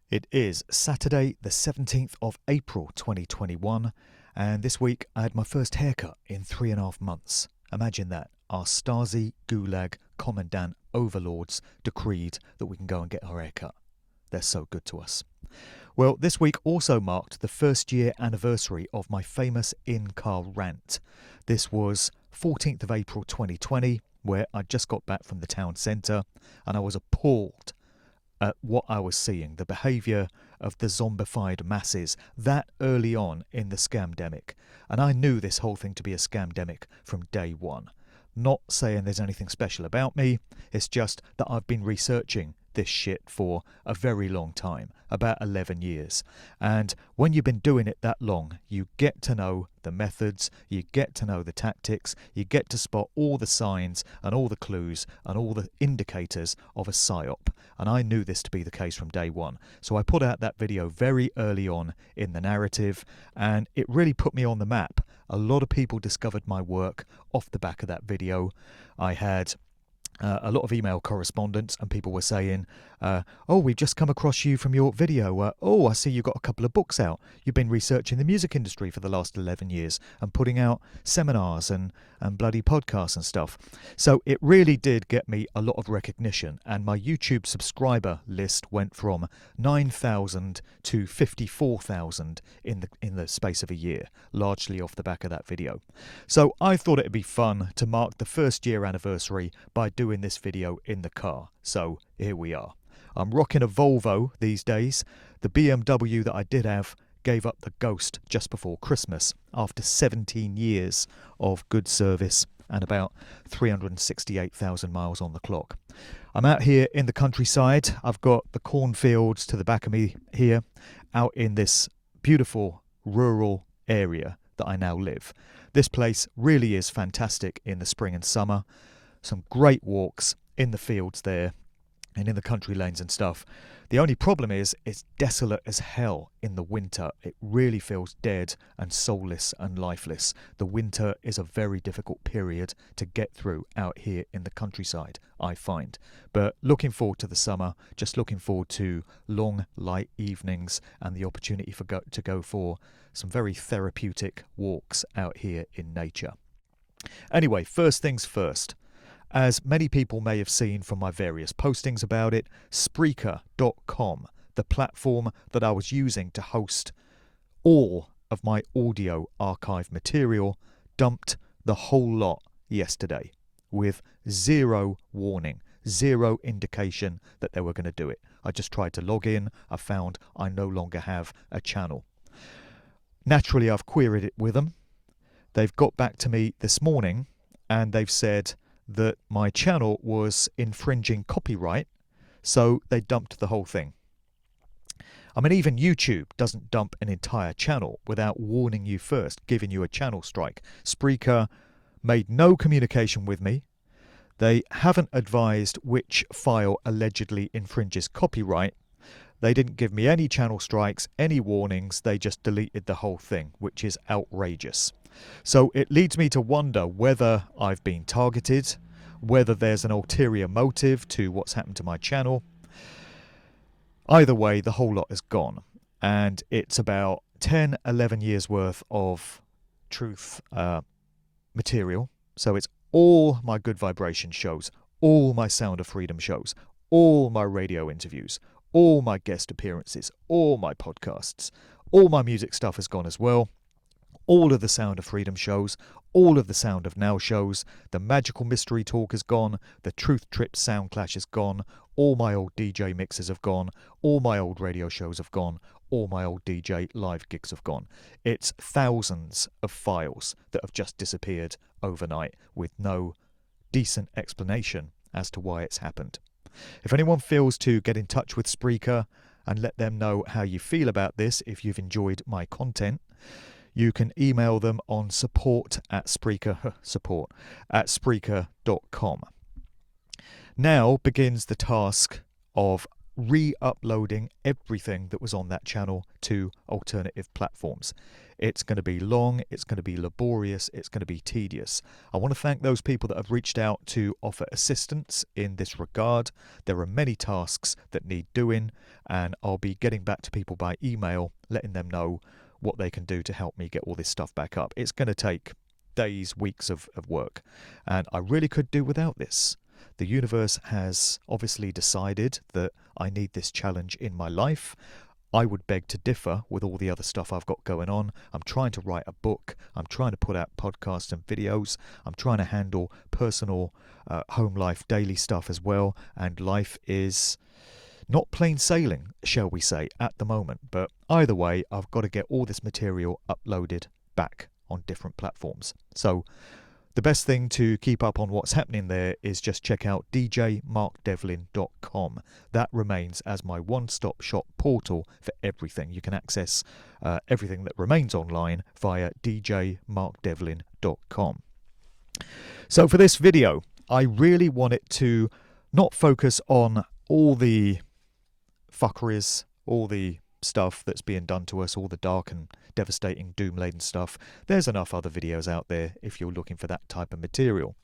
It is Saturday, the 17th of April 2021, and this week I had my first haircut in 3.5 months. Imagine that. Our Stasi, Gulag, Commandant overlords decreed that we can go and get our haircut. They're so good to us. Well, this week also marked the first year anniversary of my famous in-car rant. This was 14th of April 2020, where I just got back from the town centre, and I was appalled at what I was seeing, the behaviour of the zombified masses that early on in the scamdemic. And I knew this whole thing to be a scamdemic from day one. Not saying there's anything special about me, it's just that I've been researching this shit for a very long time, about 11 years. And when you've been doing it that long, you get to know the methods, you get to know the tactics, you get to spot all the signs and all the clues and all the indicators of a psyop. And I knew this to be the case from day one. So I put out that video very early on in the narrative, and it really put me on the map. A lot of people discovered my work off the back of that video. I had a lot of email correspondence, and people were saying, oh, we've just come across you from your video. Oh, I see you got a couple of books out. You've been researching the music industry for the last 11 years and putting out seminars and bloody podcasts and stuff. So it really did get me a lot of recognition, and my YouTube subscriber list went from 9,000 to 54,000 in the space of a year, largely off the back of that video. So I thought it'd be fun to mark the first year anniversary by doing this video in the car. So here we are. I'm rocking a Volvo these days. The BMW that I did have gave up the ghost just before Christmas after 17 years of good service and about 368,000 miles on the clock. I'm out here in the countryside. I've got the cornfields to the back of me here, out in this beautiful rural area that I now live. This place really is fantastic in the spring and summer. Some great walks in the fields there and in the country lanes and stuff. The only problem is it's desolate as hell in the winter. It really feels dead and soulless and lifeless. The winter is a very difficult period to get through out here in the countryside, I find. But looking forward to the summer, just looking forward to long, light evenings and the opportunity to go for some very therapeutic walks out here in nature. Anyway, first things first. As many people may have seen from my various postings about it, Spreaker.com, the platform that I was using to host all of my audio archive material, dumped the whole lot yesterday with zero warning, zero indication that they were going to do it. I just tried to log in. I found I no longer have a channel. Naturally, I've queried it with them. They've got back to me this morning and they've said that my channel was infringing copyright, so they dumped the whole thing. I mean, even YouTube doesn't dump an entire channel without warning you first, giving you a channel strike. Spreaker made no communication with me. They haven't advised which file allegedly infringes copyright. They didn't give me any channel strikes, any warnings. They just deleted the whole thing, which is outrageous. So it leads me to wonder whether I've been targeted, whether there's an ulterior motive to what's happened to my channel. Either way, the whole lot is gone. And it's about 10, 11 years worth of truth material. So it's all my Good Vibration shows, all my Sound of Freedom shows, all my radio interviews, all my guest appearances, all my podcasts, all my music stuff has gone as well. All of the Sound of Freedom shows, all of the Sound of Now shows, the Magical Mystery Talk is gone, the Truth Trip Sound Clash is gone, all my old DJ mixes have gone, all my old radio shows have gone, all my old DJ live gigs have gone. It's thousands of files that have just disappeared overnight with no decent explanation as to why it's happened. If anyone feels to get in touch with Spreaker and let them know how you feel about this, if you've enjoyed my content, you can email them on support@Spreaker.com. Now begins the task of re-uploading everything that was on that channel to alternative platforms. It's going to be long, it's going to be laborious, it's going to be tedious. I want to thank those people that have reached out to offer assistance in this regard. There are many tasks that need doing, and I'll be getting back to people by email, letting them know what they can do to help me get all this stuff back up. It's going to take days, weeks of work, and I really could do without this. The universe has obviously decided that I need this challenge in my life. I would beg to differ with all the other stuff I've got going on. I'm trying to write a book. I'm trying to put out podcasts and videos. I'm trying to handle personal home life, daily stuff as well. And life is not plain sailing, shall we say, at the moment. But either way, I've got to get all this material uploaded back on different platforms. So the best thing to keep up on what's happening there is just check out djmarkdevlin.com. That remains as my one-stop shop portal for everything. You can access everything that remains online via djmarkdevlin.com. So for this video, I really want it to not focus on all the fuckeries, all the stuff that's being done to us, all the dark and devastating doom-laden stuff. There's enough other videos out there if you're looking for that type of material.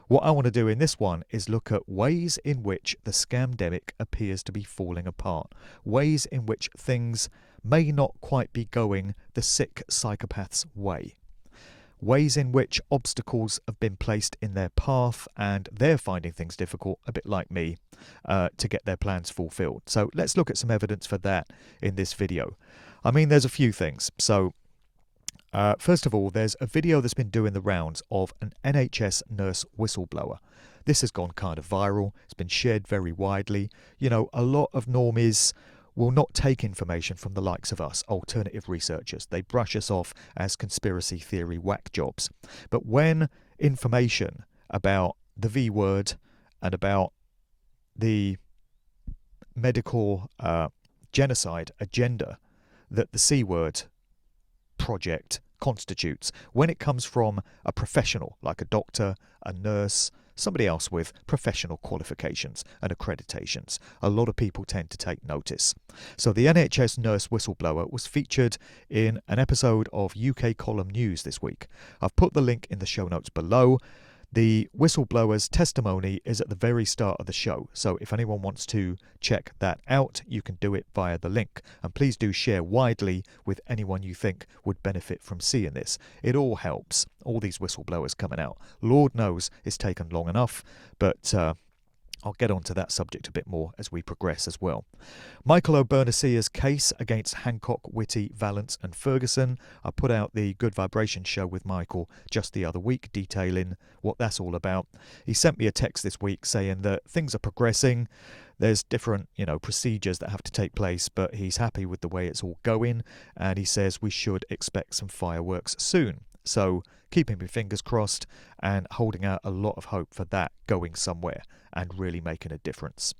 What I want to do in this one is look at ways in which the scamdemic appears to be falling apart, ways in which things may not quite be going the sick psychopath's way, ways in which obstacles have been placed in their path and they're finding things difficult, a bit like me, to get their plans fulfilled. So let's look at some evidence for that in this video. I mean, there's a few things. So first of all, there's a video that's been doing the rounds of an NHS nurse whistleblower. This has gone kind of viral. It's been shared very widely. You know, a lot of normies will not take information from the likes of us, alternative researchers. They brush us off as conspiracy theory whack jobs. But when information about the V word and about the medical genocide agenda that the C word project constitutes, when it comes from a professional like a doctor, a nurse, somebody else with professional qualifications and accreditations, a lot of people tend to take notice. So the NHS nurse whistleblower was featured in an episode of UK Column News this week. I've put the link in the show notes below. The whistleblower's testimony is at the very start of the show, so if anyone wants to check that out, you can do it via the link. And please do share widely with anyone you think would benefit from seeing this. It all helps, all these whistleblowers coming out. Lord knows it's taken long enough, but I'll get onto that subject a bit more as we progress as well. Michael O'Byrnesea's case against Hancock, Whitty, Vallance and Ferguson. I put out the Good Vibration show with Michael just the other week detailing what that's all about. He sent me a text this week saying that things are progressing. There's different, procedures that have to take place, but he's happy with the way it's all going, and he says we should expect some fireworks soon. So keeping my fingers crossed and holding out a lot of hope for that going somewhere and really making a difference.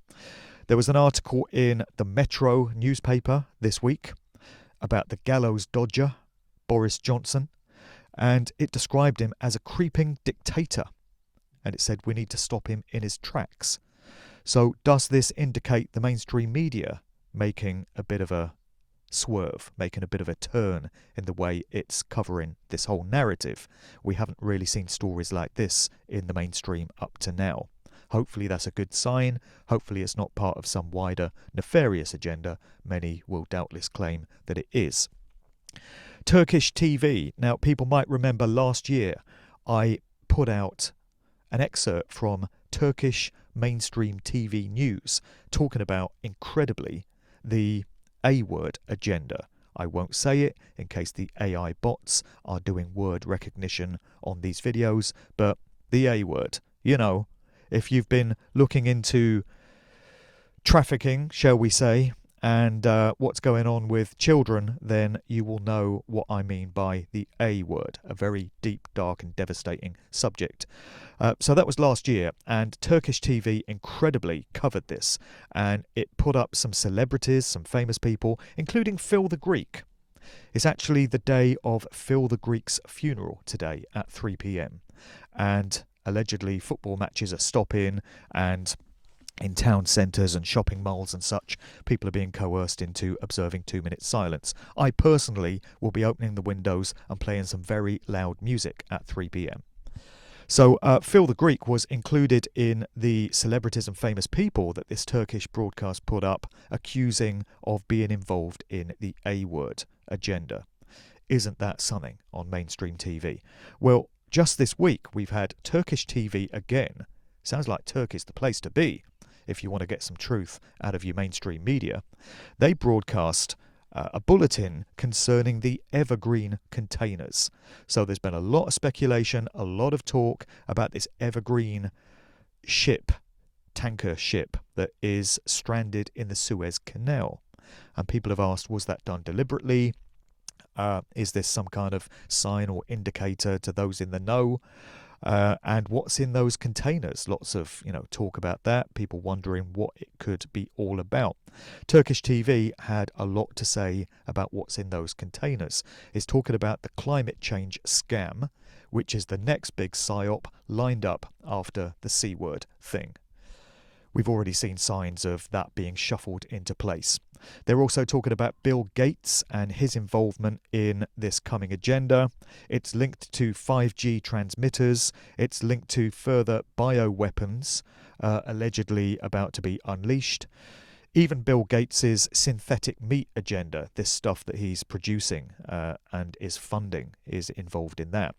There was an article in the Metro newspaper this week about the gallows dodger, Boris Johnson, and it described him as a creeping dictator. And it said we need to stop him in his tracks. So does this indicate the mainstream media making a bit of a swerve, making a bit of a turn in the way it's covering this whole narrative? We haven't really seen stories like this in the mainstream up to now. Hopefully that's a good sign. Hopefully it's not part of some wider nefarious agenda. Many will doubtless claim that it is. Turkish TV. Now, people might remember last year I put out an excerpt from Turkish mainstream TV news talking about, incredibly, the A-word agenda. I won't say it in case the AI bots are doing word recognition on these videos, but the A-word, if you've been looking into trafficking, shall we say, and what's going on with children, then you will know what I mean by the A word, a very deep, dark and devastating subject. So that was last year, and Turkish TV incredibly covered this, and it put up some celebrities, some famous people, including Phil the Greek. It's actually the day of Phil the Greek's funeral today at 3 p.m. and allegedly football matches are stopping, and in town centres and shopping malls and such, people are being coerced into observing 2 minutes silence. I personally will be opening the windows and playing some very loud music at 3 p.m. So Phil the Greek was included in the celebrities and famous people that this Turkish broadcast put up, accusing of being involved in the A-word agenda. Isn't that something on mainstream TV? Well, just this week we've had Turkish TV again. Sounds like Turkey's the place to be if you want to get some truth out of your mainstream media. They broadcast a bulletin concerning the Evergreen containers. So there's been a lot of speculation, a lot of talk about this Evergreen ship, tanker ship, that is stranded in the Suez Canal. And people have asked, was that done deliberately? Is this some kind of sign or indicator to those in the know? And what's in those containers? Lots of talk about that, people wondering what it could be all about. Turkish TV had a lot to say about what's in those containers. It's talking about the climate change scam, which is the next big psyop lined up after the C word thing. We've already seen signs of that being shuffled into place. They're also talking about Bill Gates and his involvement in this coming agenda. It's linked to 5G transmitters. It's linked to further bioweapons allegedly about to be unleashed. Even Bill Gates's synthetic meat agenda, this stuff that he's producing and is funding, is involved in that.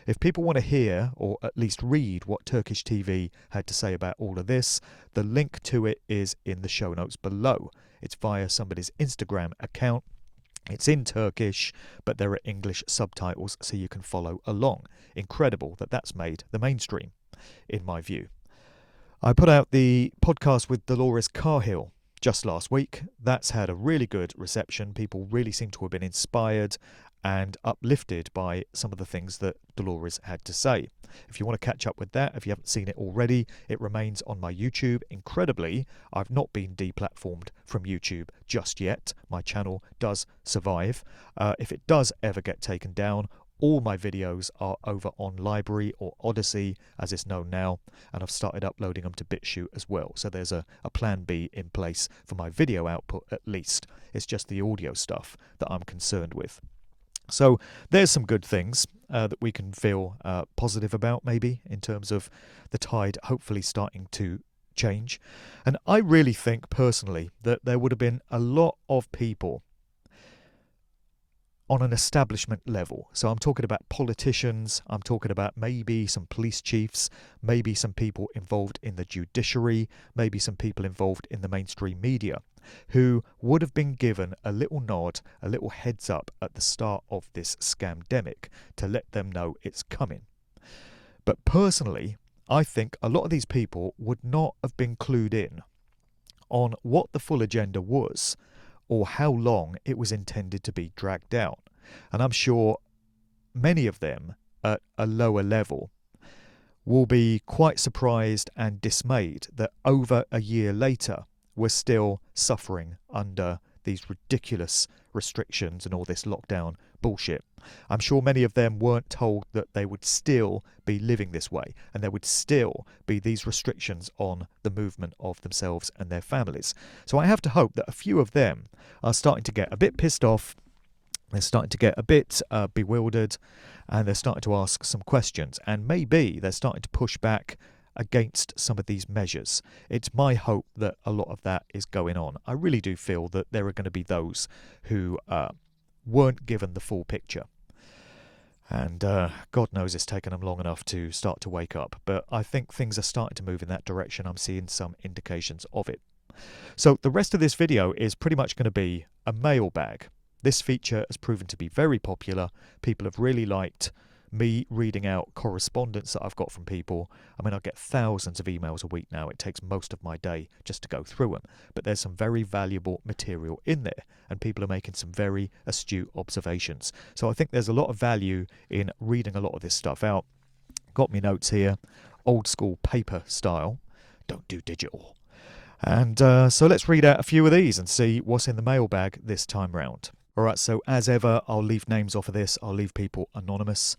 If people want to hear, or at least read, what Turkish TV had to say about all of this, the link to it is in the show notes below. It's via somebody's Instagram account. It's in Turkish, but there are English subtitles so you can follow along. Incredible that that's made the mainstream, in my view. I put out the podcast with Dolores Cahill just last week. That's had a really good reception. People really seem to have been inspired and uplifted by some of the things that Dolores had to say. If you want to catch up with that, if you haven't seen it already, it remains on my YouTube. Incredibly, I've not been deplatformed from YouTube just yet. My channel does survive. If it does ever get taken down, all my videos are over on Library, or Odyssey as it's known now, and I've started uploading them to BitChute as well. So there's a plan B in place for my video output at least. It's just the audio stuff that I'm concerned with. So there's some good things that we can feel positive about, maybe, in terms of the tide hopefully starting to change. And I really think personally that there would have been a lot of people on an establishment level. So I'm talking about politicians, I'm talking about maybe some police chiefs, maybe some people involved in the judiciary, maybe some people involved in the mainstream media, who would have been given a little nod, a little heads up at the start of this scamdemic to let them know it's coming. But personally, I think a lot of these people would not have been clued in on what the full agenda was, or how long it was intended to be dragged out. And I'm sure many of them at a lower level will be quite surprised and dismayed that over a year later we're still suffering under these ridiculous restrictions and all this lockdown bullshit. I'm sure many of them weren't told that they would still be living this way and there would still be these restrictions on the movement of themselves and their families. So I have to hope that a few of them are starting to get a bit pissed off, they're starting to get a bit bewildered, and they're starting to ask some questions, and maybe they're starting to push back against some of these measures. It's my hope that a lot of that is going on. I really do feel that there are going to be those who weren't given the full picture. And God knows it's taken them long enough to start to wake up. But I think things are starting to move in that direction. I'm seeing some indications of it. So the rest of this video is pretty much going to be a mailbag. This feature has proven to be very popular. People have really liked me reading out correspondence that I've got from people. I mean, I get thousands of emails a week now. It takes most of my day just to go through them. But there's some very valuable material in there, and people are making some very astute observations. So I think there's a lot of value in reading a lot of this stuff out. Got me notes here, old school paper style. Don't do digital. And so let's read out a few of these and see what's in the mailbag this time round. Alright, so as ever, I'll leave names off of this. I'll leave people anonymous.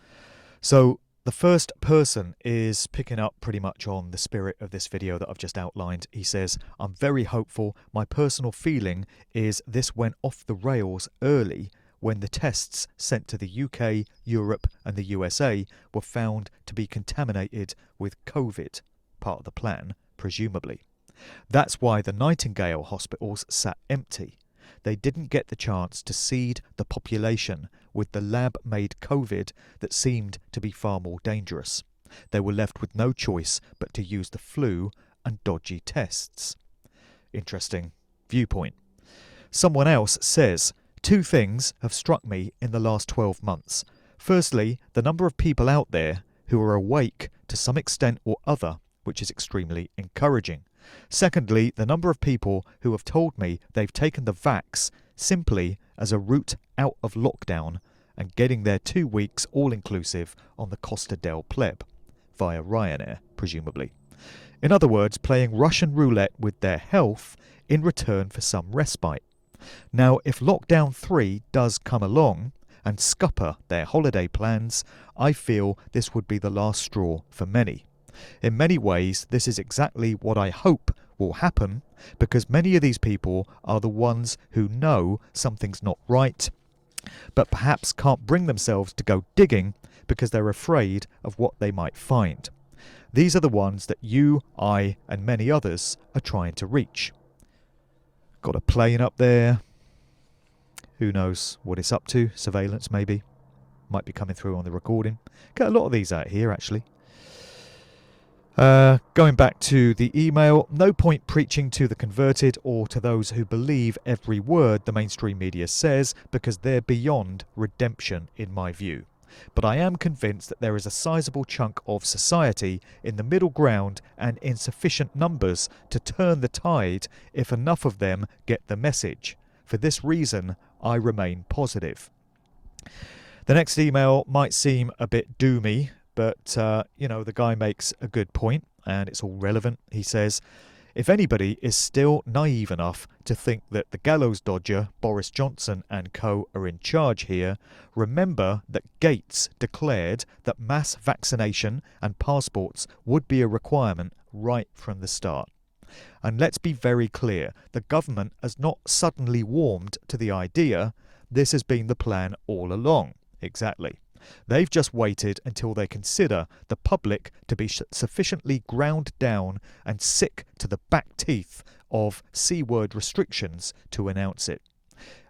So The first person is picking up pretty much on the spirit of this video that I've just outlined. He says, "I'm very hopeful. My personal feeling is this went off the rails early when the tests sent to the UK, Europe and the USA were found to be contaminated with COVID, part of the plan, presumably. That's why the Nightingale hospitals sat empty. They didn't get the chance to seed the population with the lab-made COVID that seemed to be far more dangerous. They were left with no choice but to use the flu and dodgy tests." Interesting viewpoint. Someone else says, "Two things have struck me in the last 12 months. Firstly, the number of people out there who are awake to some extent or other, which is extremely encouraging. Secondly, the number of people who have told me they've taken the vax simply as a route out of lockdown and getting their 2 weeks all-inclusive on the Costa del Pleb, via Ryanair, presumably. In other words, playing Russian roulette with their health in return for some respite. Now, if lockdown 3 does come along and scupper their holiday plans, I feel this would be the last straw for many. In many ways, this is exactly what I hope will happen, because many of these people are the ones who know something's not right, but perhaps can't bring themselves to go digging because they're afraid of what they might find. These are the ones that you, I, and many others are trying to reach." Got a plane up there. Who knows what it's up to? Surveillance, maybe. Might be coming through on the recording. Get a lot of these out here, actually. Going back to the email, "No point preaching to the converted or to those who believe every word the mainstream media says, because they're beyond redemption in my view. But I am convinced that there is a sizable chunk of society in the middle ground and in sufficient numbers to turn the tide if enough of them get the message. For this reason, I remain positive." The next email might seem a bit doomy, but, the guy makes a good point, and it's all relevant. He says, "If anybody is still naive enough to think that the gallows dodger, Boris Johnson and co are in charge here, remember that Gates declared that mass vaccination and passports would be a requirement right from the start. And let's be very clear, the government has not suddenly warmed to the idea. This has been the plan all along." Exactly. They've just waited until they consider the public to be sufficiently ground down and sick to the back teeth of C-word restrictions to announce it.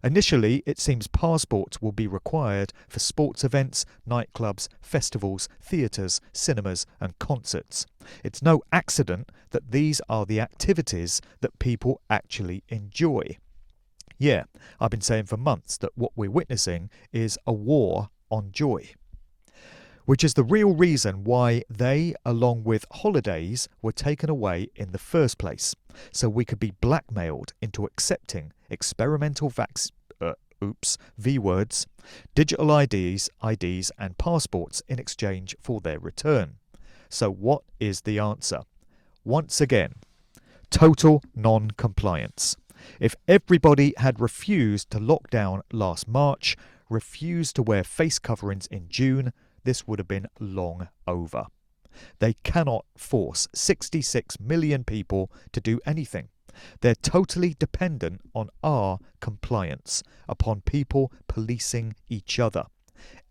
Initially, it seems passports will be required for sports events, nightclubs, festivals, theatres, cinemas and concerts. It's no accident that these are the activities that people actually enjoy. Yeah, I've been saying for months that what we're witnessing is a war on joy, which is the real reason why they, along with holidays, were taken away in the first place, so we could be blackmailed into accepting experimental V-words, digital IDs and passports in exchange for their return. So what is the answer? Once again, total non-compliance. If everybody had refused to lock down last March, refused to wear face coverings in June, this would have been long over. They cannot force 66 million people to do anything. They're totally dependent on our compliance, upon people policing each other.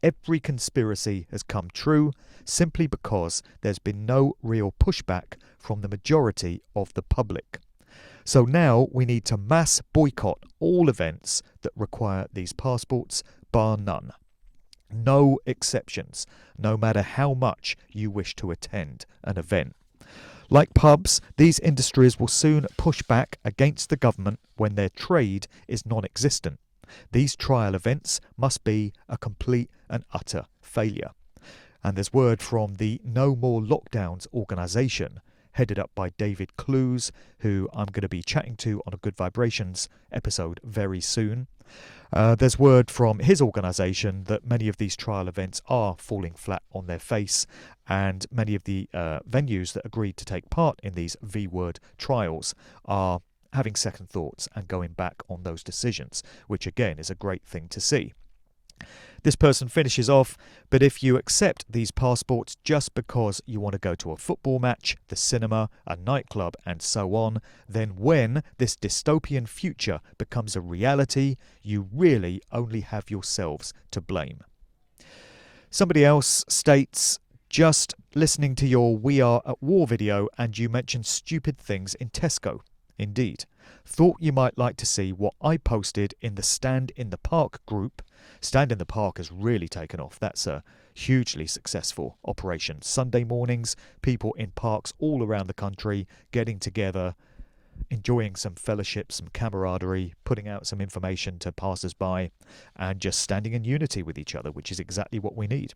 Every conspiracy has come true simply because there's been no real pushback from the majority of the public. So now we need to mass boycott all events that require these passports, bar none. No exceptions, no matter how much you wish to attend an event. Like pubs, these industries will soon push back against the government when their trade is non-existent. These trial events must be a complete and utter failure. And there's word from the No More Lockdowns organisation, headed up by David Clues, who I'm going to be chatting to on a Good Vibrations episode very soon. There's word from his organisation that many of these trial events are falling flat on their face, and many of the venues that agreed to take part in these V-word trials are having second thoughts and going back on those decisions, which again is a great thing to see. This person finishes off, but if you accept these passports just because you want to go to a football match, the cinema, a nightclub and so on, then when this dystopian future becomes a reality, you really only have yourselves to blame. Somebody else states, just listening to your We Are at War video and you mentioned stupid things in Tesco. Indeed. Thought you might like to see what I posted in the Stand in the Park group. Stand in the Park has really taken off. That's a hugely successful operation. Sunday mornings, people in parks all around the country getting together, enjoying some fellowship, some camaraderie, putting out some information to passers-by, and just standing in unity with each other, which is exactly what we need.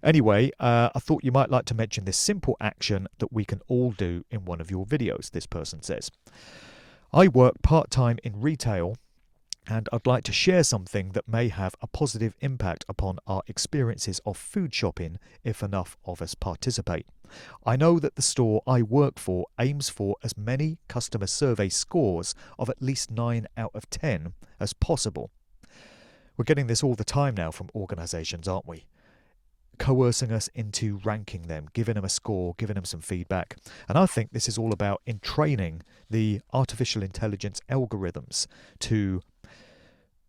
Anyway, I thought you might like to mention this simple action that we can all do in one of your videos, this person says. I work part-time in retail and I'd like to share something that may have a positive impact upon our experiences of food shopping if enough of us participate. I know that the store I work for aims for as many customer survey scores of at least 9 out of 10 as possible. We're getting this all the time now from organisations, aren't we? Coercing us into ranking them, giving them a score, giving them some feedback. And I think this is all about entraining the artificial intelligence algorithms to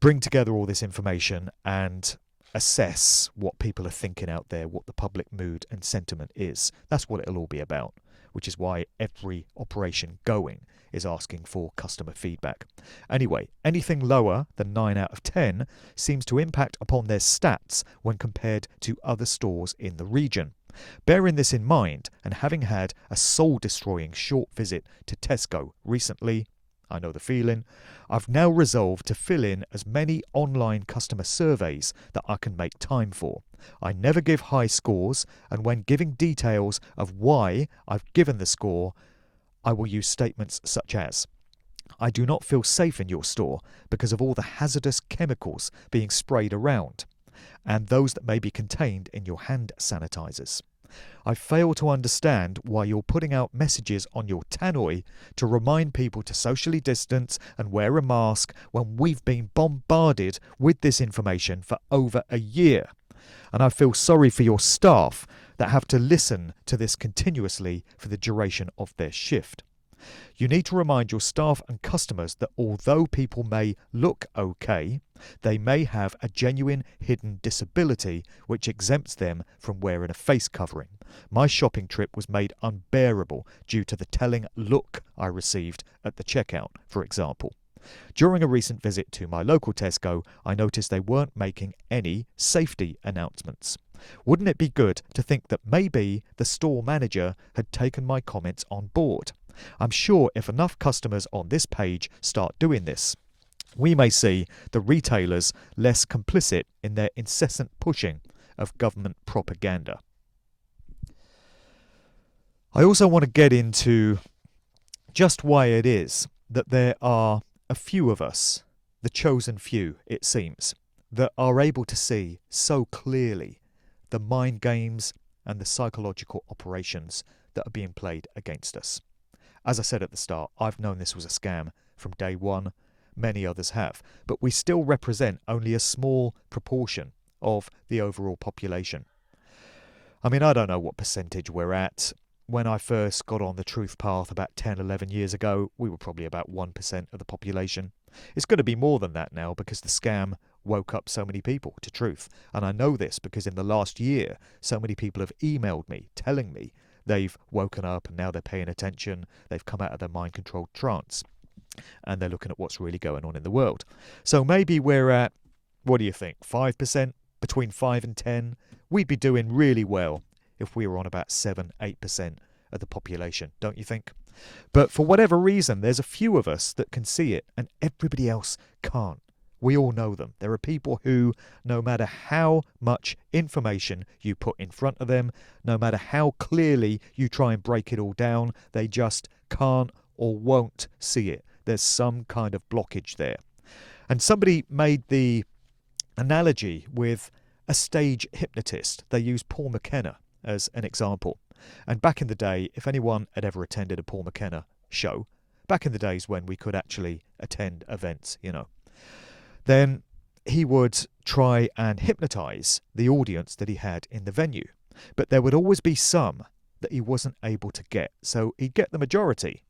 bring together all this information and assess what people are thinking out there, what the public mood and sentiment is. That's what it'll all be about, which is why every operation going is asking for customer feedback. Anyway, anything lower than 9 out of 10 seems to impact upon their stats when compared to other stores in the region. Bearing this in mind, and having had a soul-destroying short visit to Tesco recently, I know the feeling, I've now resolved to fill in as many online customer surveys that I can make time for. I never give high scores, and when giving details of why I've given the score, I will use statements such as, I do not feel safe in your store because of all the hazardous chemicals being sprayed around, and those that may be contained in your hand sanitizers. I fail to understand why you're putting out messages on your tannoy to remind people to socially distance and wear a mask when we've been bombarded with this information for over a year. And I feel sorry for your staff that have to listen to this continuously for the duration of their shift. You need to remind your staff and customers that although people may look okay, they may have a genuine hidden disability which exempts them from wearing a face covering. My shopping trip was made unbearable due to the telling look I received at the checkout, for example. During a recent visit to my local Tesco, I noticed they weren't making any safety announcements. Wouldn't it be good to think that maybe the store manager had taken my comments on board? I'm sure if enough customers on this page start doing this, we may see the retailers less complicit in their incessant pushing of government propaganda. I also want to get into just why it is that there are a few of us, the chosen few it seems, that are able to see so clearly the mind games and the psychological operations that are being played against us. As I said at the start, I've known this was a scam from day one. Many others have. But we still represent only a small proportion of the overall population. I mean, I don't know what percentage we're at. When I first got on the truth path about 10, 11 years ago, we were probably about 1% of the population. It's going to be more than that now because the scam woke up so many people to truth. And I know this because in the last year, so many people have emailed me telling me they've woken up and now they're paying attention. They've come out of their mind-controlled trance and they're looking at what's really going on in the world. So maybe we're at, what do you think, 5%? Between 5 and 10? We'd be doing really well if we were on about 7, 8% of the population, don't you think? But for whatever reason, there's a few of us that can see it and everybody else can't. We all know them. There are people who, no matter how much information you put in front of them, no matter how clearly you try and break it all down, they just can't or won't see it. There's some kind of blockage there. And somebody made the analogy with a stage hypnotist. They used Paul McKenna as an example. And back in the day, if anyone had ever attended a Paul McKenna show, back in the days when we could actually attend events, then he would try and hypnotise the audience that he had in the venue. But there would always be some that he wasn't able to get. So he'd get the majority.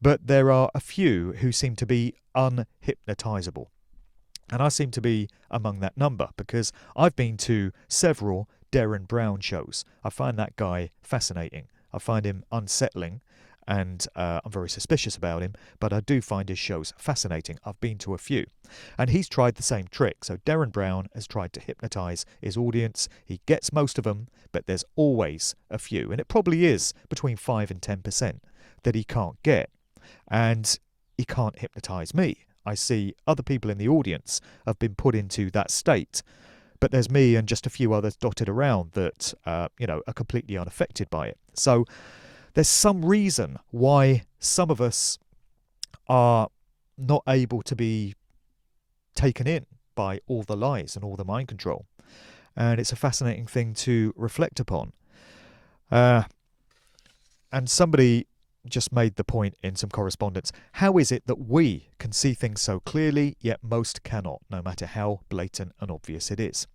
But there are a few who seem to be unhypnotisable. And I seem to be among that number because I've been to several Derren Brown shows. I find that guy fascinating. I find him unsettling, and I'm very suspicious about him, but I do find his shows fascinating. I've been to a few. And he's tried the same trick. So Derren Brown has tried to hypnotise his audience. He gets most of them, but there's always a few. And it probably is between 5 and 10% that he can't get. And he can't hypnotise me. I see other people in the audience have been put into that state, but there's me and just a few others dotted around that, are completely unaffected by it. So there's some reason why some of us are not able to be taken in by all the lies and all the mind control. And it's a fascinating thing to reflect upon. And somebody just made the point in some correspondence. How is it that we can see things so clearly, yet most cannot, no matter how blatant and obvious it is?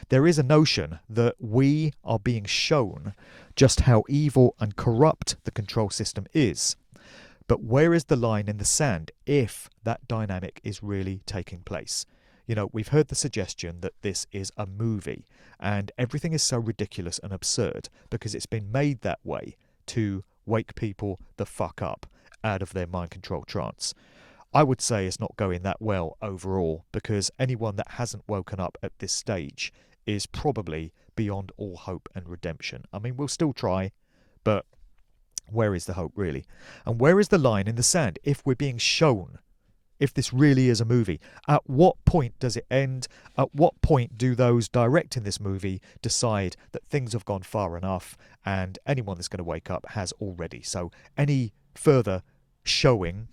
There is a notion that we are being shown just how evil and corrupt the control system is. But where is the line in the sand if that dynamic is really taking place? We've heard the suggestion that this is a movie, and everything is so ridiculous and absurd because it's been made that way to wake people the fuck up out of their mind control trance. I would say it's not going that well overall, because anyone that hasn't woken up at this stage is probably beyond all hope and redemption. I mean, we'll still try, but where is the hope really? And where is the line in the sand if we're being shown, if this really is a movie? At what point does it end? At what point do those directing this movie decide that things have gone far enough and anyone that's going to wake up has already? So any further showing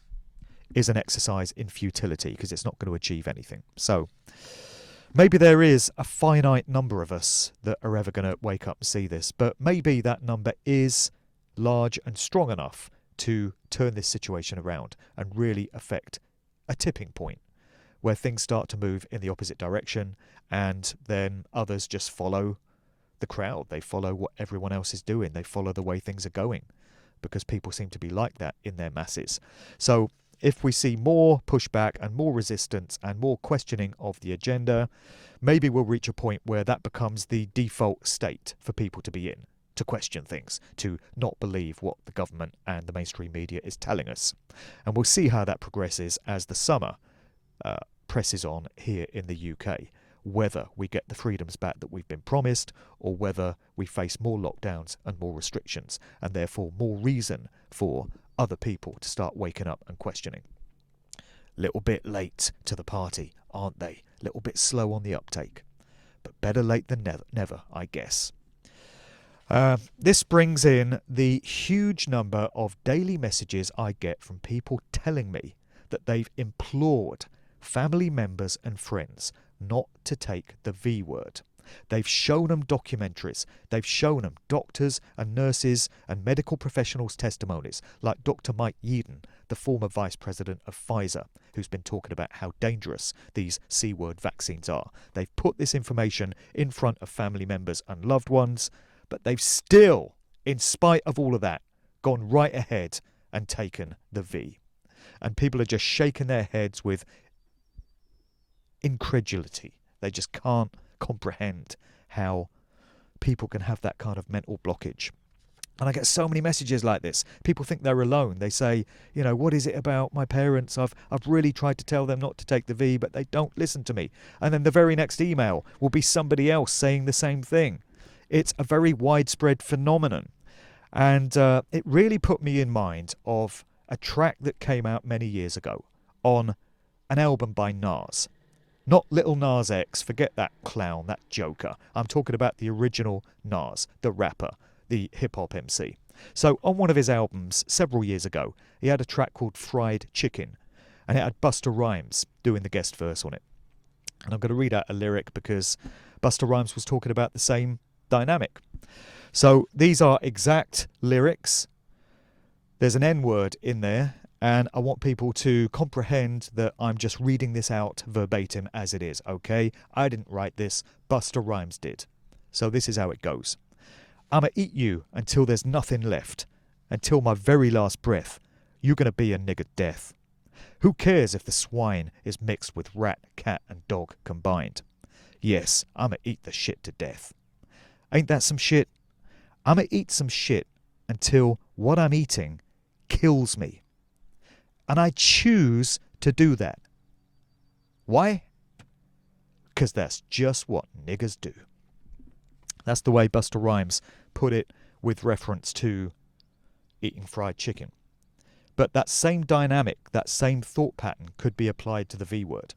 is an exercise in futility because it's not going to achieve anything. So maybe there is a finite number of us that are ever going to wake up and see this, but maybe that number is large and strong enough to turn this situation around and really affect a tipping point where things start to move in the opposite direction, and then others just follow the crowd. They follow what everyone else is doing. They follow the way things are going because people seem to be like that in their masses. So if we see more pushback and more resistance and more questioning of the agenda, maybe we'll reach a point where that becomes the default state for people to be in, to question things, to not believe what the government and the mainstream media is telling us. And we'll see how that progresses as the summer presses on here in the UK, whether we get the freedoms back that we've been promised or whether we face more lockdowns and more restrictions, and therefore more reason for other people to start waking up and questioning. Little bit late to the party, aren't they? Little bit slow on the uptake. But better late than never, I guess. This brings in the huge number of daily messages I get from people telling me that they've implored family members and friends not to take the V word. They've shown them documentaries. They've shown them doctors and nurses and medical professionals' testimonies, like Dr. Mike Yeadon, the former vice president of Pfizer, who's been talking about how dangerous these C-word vaccines are. They've put this information in front of family members and loved ones, but they've still, in spite of all of that, gone right ahead and taken the V. And people are just shaking their heads with incredulity. They just can't comprehend how people can have that kind of mental blockage. And I get so many messages like this. People think they're alone. They say, what is it about my parents? I've really tried to tell them not to take the V, but they don't listen to me. And then the very next email will be somebody else saying the same thing. It's a very widespread phenomenon. And it really put me in mind of a track that came out many years ago on an album by Nas. Not Little Nas X, forget that clown, that joker. I'm talking about the original Nas, the rapper, the hip-hop MC. So on one of his albums several years ago, he had a track called Fried Chicken, and it had Busta Rhymes doing the guest verse on it. And I'm going to read out a lyric because Busta Rhymes was talking about the same dynamic. So these are exact lyrics. There's an N-word in there, And I want people to comprehend that I'm just reading this out verbatim as it is, okay? I didn't write this, Busta Rhymes did. So this is how it goes. I'ma eat you until there's nothing left. Until my very last breath. You're gonna be a nigger death. Who cares if the swine is mixed with rat, cat and dog combined? Yes, I'ma eat the shit to death. Ain't that some shit? I'ma eat some shit until what I'm eating kills me. And I choose to do that. Why? Because that's just what niggers do. That's the way Busta Rhymes put it with reference to eating fried chicken. But that same dynamic, that same thought pattern could be applied to the V word.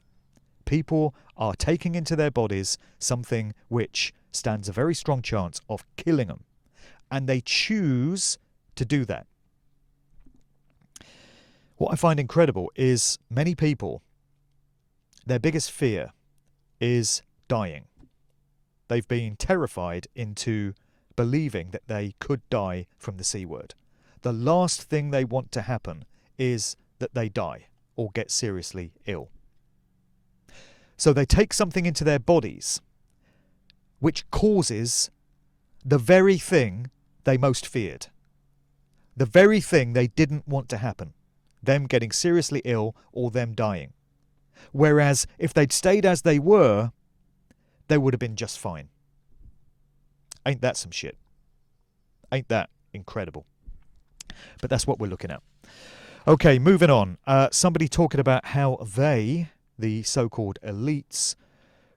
People are taking into their bodies something which stands a very strong chance of killing them. And they choose to do that. What I find incredible is many people, their biggest fear is dying. They've been terrified into believing that they could die from the C word. The last thing they want to happen is that they die or get seriously ill. So they take something into their bodies which causes the very thing they most feared. The very thing they didn't want to happen. Them getting seriously ill or them dying. Whereas if they'd stayed as they were, they would have been just fine. Ain't that some shit? Ain't that incredible? But that's what we're looking at. Okay, moving on. Somebody talking about how they, the so-called elites,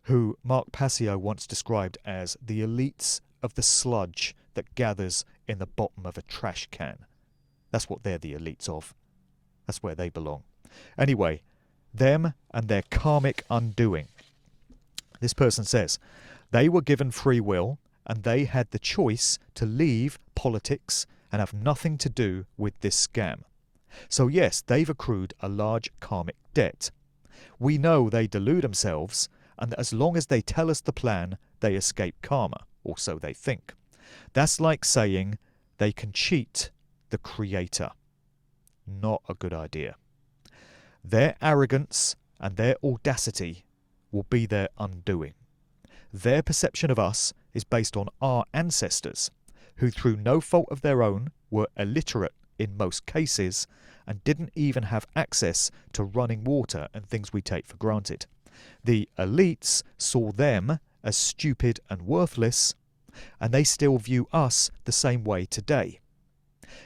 who Mark Pacio once described as the elites of the sludge that gathers in the bottom of a trash can. That's what they're the elites of. That's where they belong. Anyway, them and their karmic undoing. This person says, they were given free will and they had the choice to leave politics and have nothing to do with this scam. So yes, they've accrued a large karmic debt. We know they delude themselves and that as long as they tell us the plan, they escape karma, or so they think. That's like saying they can cheat the creator. Not a good idea. Their arrogance and their audacity will be their undoing. Their perception of us is based on our ancestors, who through no fault of their own were illiterate in most cases and didn't even have access to running water and things we take for granted. The elites saw them as stupid and worthless, and they still view us the same way today.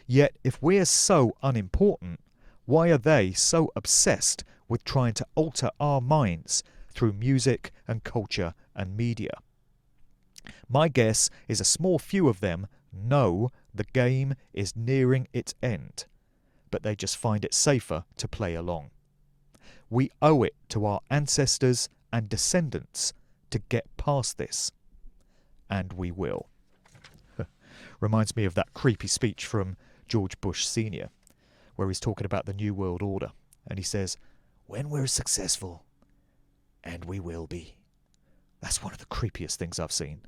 Yet if we're so unimportant, why are they so obsessed with trying to alter our minds through music and culture and media? My guess is a small few of them know the game is nearing its end, but they just find it safer to play along. We owe it to our ancestors and descendants to get past this. And we will. Reminds me of that creepy speech from George Bush Sr., where he's talking about the New World Order. And he says, when we're successful, and we will be. That's one of the creepiest things I've seen.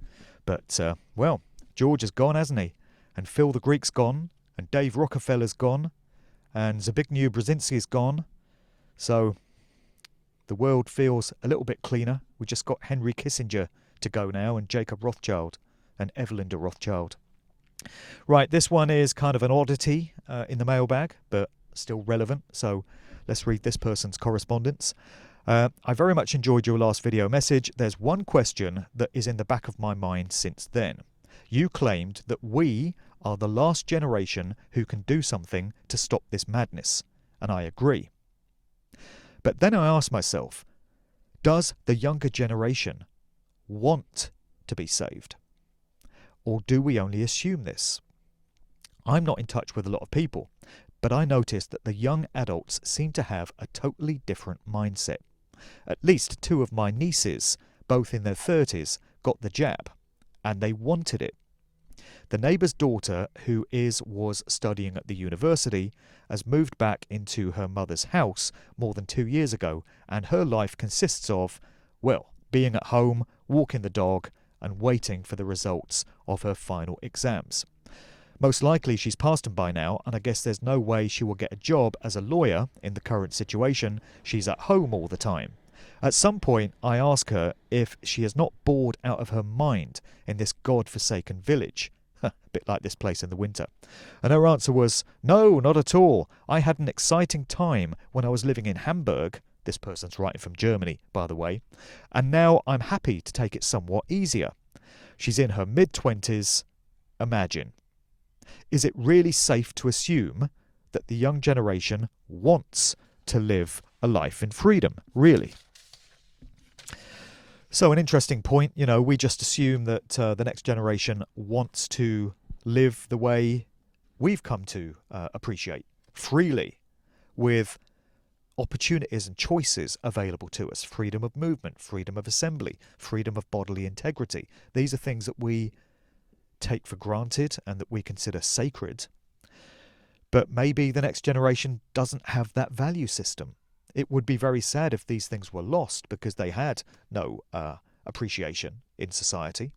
But, well, George has gone, hasn't he? And Phil the Greek's gone, and Dave Rockefeller's gone, and Zbigniew Brzezinski's gone. So the world feels a little bit cleaner. We just got Henry Kissinger to go now, and Jacob Rothschild, and Evelyn de Rothschild. Right, this one is kind of an oddity in the mailbag, but still relevant. So let's read this person's correspondence. I very much enjoyed your last video message. There's one question that is in the back of my mind since then. You claimed that we are the last generation who can do something to stop this madness, and I agree. But then I ask myself, does the younger generation want to be saved? Or do we only assume this? I'm not in touch with a lot of people, but I noticed that the young adults seem to have a totally different mindset. At least two of my nieces, both in their 30s, got the jab, and they wanted it. The neighbour's daughter, who was studying at the university, has moved back into her mother's house more than 2 years ago, and her life consists of, well, being at home, walking the dog, and waiting for the results of her final exams. Most likely she's past them by now, and I guess there's no way she will get a job as a lawyer in the current situation. She's at home all the time. At some point, I ask her if she is not bored out of her mind in this god-forsaken village. A bit like this place in the winter. And her answer was, "No, not at all. I had an exciting time when I was living in Hamburg." This person's writing from Germany, by the way. "And now I'm happy to take it somewhat easier." She's in her mid-20s. Imagine. Is it really safe to assume that the young generation wants to live a life in freedom? Really? So an interesting point, we just assume that the next generation wants to live the way we've come to appreciate, freely, with opportunities and choices available to us. Freedom of movement, freedom of assembly, freedom of bodily integrity. These are things that we take for granted and that we consider sacred. But maybe the next generation doesn't have that value system. It would be very sad if these things were lost because they had no appreciation in society.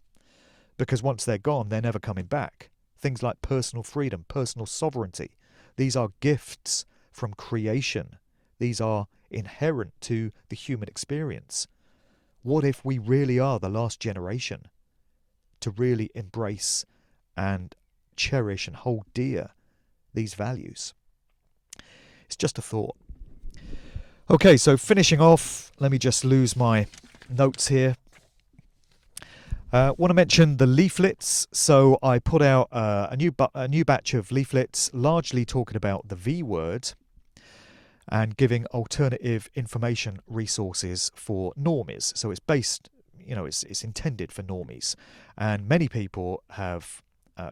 Because once they're gone, they're never coming back. Things like personal freedom, personal sovereignty. These are gifts from creation. These are inherent to the human experience. What if we really are the last generation to really embrace and cherish and hold dear these values? It's just a thought. Okay, so finishing off, let me just lose my notes here. Want to mention the leaflets. So I put out a new batch of leaflets, largely talking about the V word and giving alternative information resources for normies. So it's based, it's intended for normies, and many people have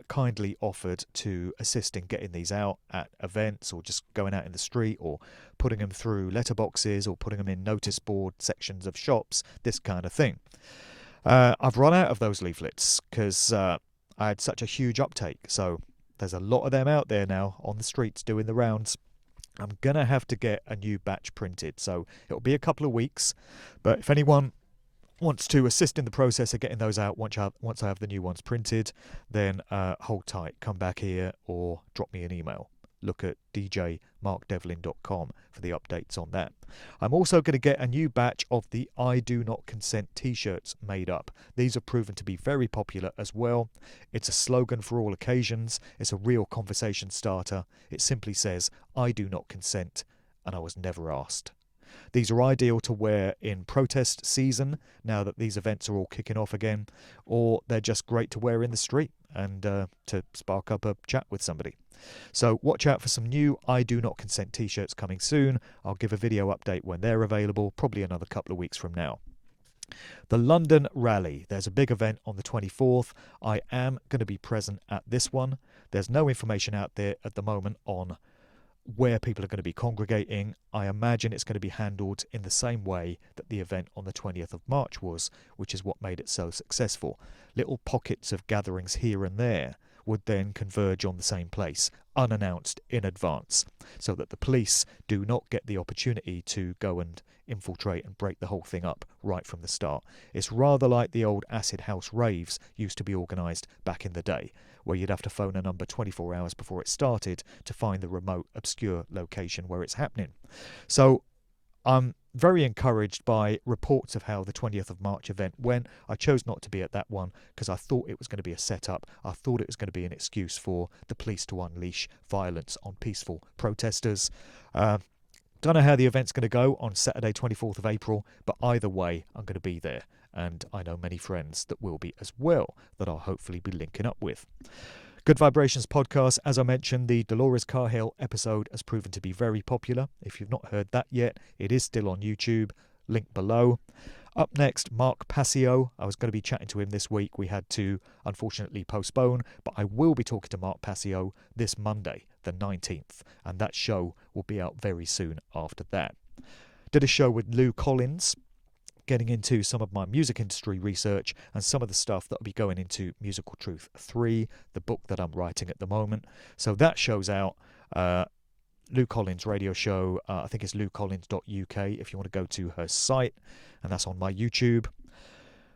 kindly offered to assist in getting these out at events, or just going out in the street, or putting them through letterboxes, or putting them in notice board sections of shops, this kind of thing. I've run out of those leaflets because I had such a huge uptake. So there's a lot of them out there now on the streets doing the rounds. I'm going to have to get a new batch printed. So it'll be a couple of weeks. But if anyone wants to assist in the process of getting those out once I have the new ones printed, then hold tight, come back here, or drop me an email. Look at djmarkdevlin.com for the updates on that. I'm also going to get a new batch of the I Do Not Consent t-shirts made up. These have proven to be very popular as well. It's a slogan for all occasions. It's a real conversation starter. It simply says, "I do not consent, and I was never asked." These are ideal to wear in protest season, now that these events are all kicking off again, or they're just great to wear in the street and to spark up a chat with somebody. So watch out for some new I Do Not Consent t-shirts coming soon. I'll give a video update when they're available, probably another couple of weeks from now. The London Rally. There's a big event on the 24th. I am going to be present at this one. There's no information out there at the moment on where people are going to be congregating. I imagine it's going to be handled in the same way that the event on the 20th of March was, which is what made it so successful. Little pockets of gatherings here and there would then converge on the same place, unannounced in advance, so that the police do not get the opportunity to go and infiltrate and break the whole thing up right from the start. It's rather like the old acid house raves used to be organised back in the day, where you'd have to phone a number 24 hours before it started to find the remote, obscure location where it's happening. So I'm very encouraged by reports of how the 20th of March event went. I chose not to be at that one because I thought it was going to be a setup. I thought it was going to be an excuse for the police to unleash violence on peaceful protesters. Don't know how the event's going to go on Saturday 24th of April, but either way I'm going to be there, and I know many friends that will be as well, that I'll hopefully be linking up with. Good Vibrations podcast, as I mentioned, the Dolores Cahill episode has proven to be very popular. If you've not heard that yet, it is still on YouTube, link below. Up next, Mark Pacio. I was going to be chatting to him this week. We had to unfortunately postpone, but I will be talking to Mark Pacio this Monday, the 19th, and that show will be out very soon after that. Did a show with Lou Collins, getting into some of my music industry research and some of the stuff that will be going into Musical Truth 3, the book that I'm writing at the moment. So that show's out. Lou Collins radio show, I think it's loucollins.uk if you want to go to her site, and that's on my YouTube.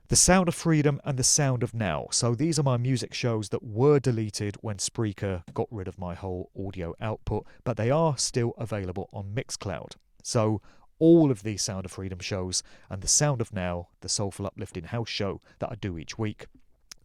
The Sound of Freedom and The Sound of Now. So these are my music shows that were deleted when Spreaker got rid of my whole audio output, but they are still available on Mixcloud. So all of these Sound of Freedom shows and The Sound of Now, the soulful uplifting house show that I do each week,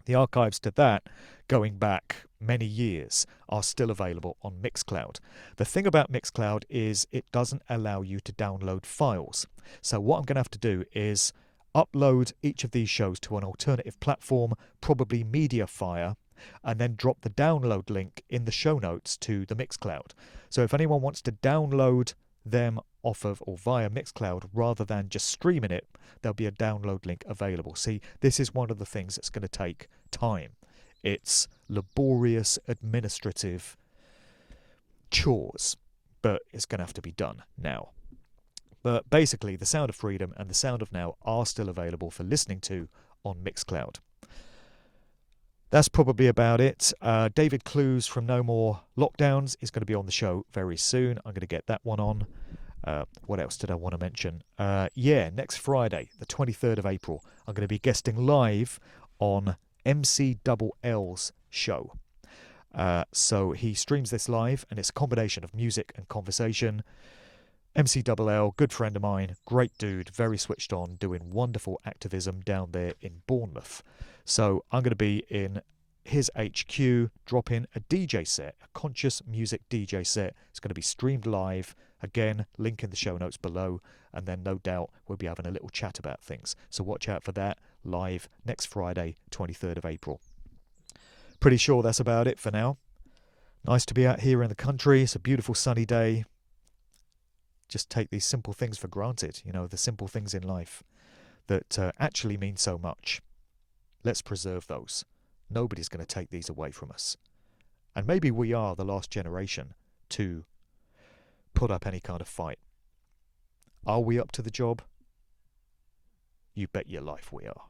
the archives to that, going back many years, are still available on Mixcloud. The thing about Mixcloud is it doesn't allow you to download files. So what I'm going to have to do is upload each of these shows to an alternative platform, probably Mediafire, and then drop the download link in the show notes to the Mixcloud. So if anyone wants to download them off of or via Mixcloud rather than just streaming it, there'll be a download link available. See, this is one of the things that's going to take time. It's laborious administrative chores, but it's going to have to be done now. But basically, The Sound of Freedom and The Sound of Now are still available for listening to on Mixcloud. That's probably about it. David Clues from No More Lockdowns is going to be on the show very soon. I'm going to get that one on. What else did I want to mention? Next Friday, the 23rd of April, I'm going to be guesting live on MC Double L's show. So he streams this live, and it's a combination of music and conversation. MC Double L, good friend of mine, great dude, very switched on, doing wonderful activism down there in Bournemouth. So I'm going to be in his HQ, dropping a DJ set, a conscious music DJ set. It's going to be streamed live. Again, link in the show notes below, and then no doubt we'll be having a little chat about things. So watch out for that, live next Friday, 23rd of April. Pretty sure that's about it for now. Nice to be out here in the country. It's a beautiful sunny day. Just take these simple things for granted, the simple things in life that actually mean so much. Let's preserve those. Nobody's going to take these away from us. And maybe we are the last generation to put up any kind of fight. Are we up to the job? You bet your life we are.